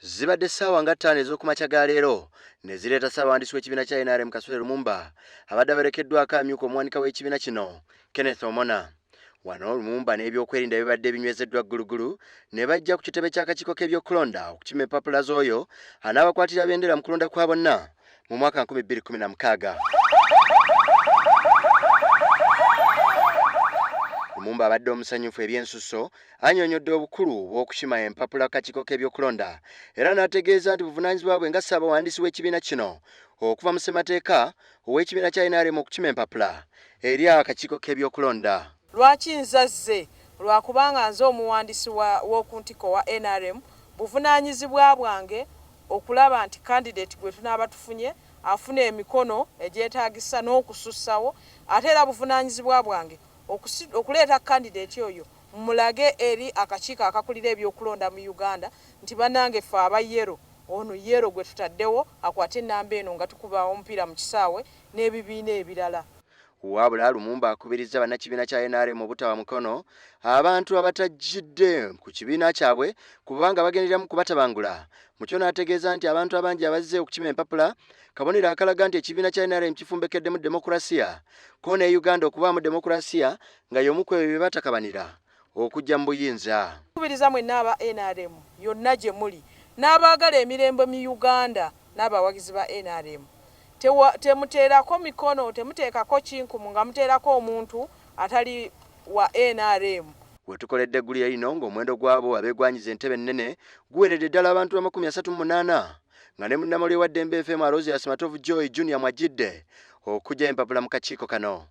Zibadde ssaawa nga 5 ez'okumakya ga leero ne zireeta ssaabawandiisi w'ekibiina kya NRM Kasule Lumumba abadde aberekeddwako amyuka omuwanika w'ekibiina kino Kenneth Omona. Wano Lumumba n'ebyokwerinda bibadde binywezeddwa ggulugulu ne bajja ku kitebe ky'akakiiko k'ebyokulonda okukima empapula z'oyo anaabakwatira bendera mu kulonda kwa bonna mu mwaka 2016. Lumumba abadde omusanyufu ebyensusso annyonnyodde obukulu bw'okukima empapula kakiiko k'ebyokulonda era n'ategeeza nti buvunaanyizibwa bwe nga ssaabawandiisi w'ekibiina kino okuva mu ssemateeka ow'ekibiina kya NRM okukima empapula eri akakiiko k'ebyokulonda. Lwaki nzazze lwakubanga nze omuwandiisi w'oku ntiko wa NRM buvunaanyizibwa bwange okulaba nti candidate gwe tunaaba tufunye afuna emikono egyetaagisa n'okusussawo, ate era buvunaanyizibwa bwange okuleeta candidate oyo mulage eri akakiiko akakulira ebyokulonda mu Uganda nti bannange ffe aba yero ono yero gwe tutaddewo akwate ennamba eno nga tukuba omupiira mu kisaawe n'ebibiina ebirala. Wabula Lumumba akubirizza bannakibiina kya NRM obutawa mukono abantu abatajjidde ku kibiina kyabwe kubanga bagenderamu kubatabangula. Mukyo n'ategeeza nti abantu abangi abazze okukima empapula kabonero akalaga nti ekibiina kya NRM kifumbekeddemu demokulasiya ko ne Uganda okubaamu demokulasiya nga y'omu ku ebyo bye batakabanira okujja mu buyinza. Kubiriza mwenna aba NRM yonna gye muli n'abaagala emirembe mu Uganda n'abawagizi ba NRM temuteerako mikono, temuteekako kinkumu nga muteerako omuntu atali wa NRM. Wetukoledde eggulire lino ng'omuwendo gw'abo abeegwanyiza entebe ennene guweredde ddala abantu 38 nga ne munnamawulire wa Dembe FM Aloysius Matovu Joy Junior mwajjidde okujja empapula mu kakiiko kano.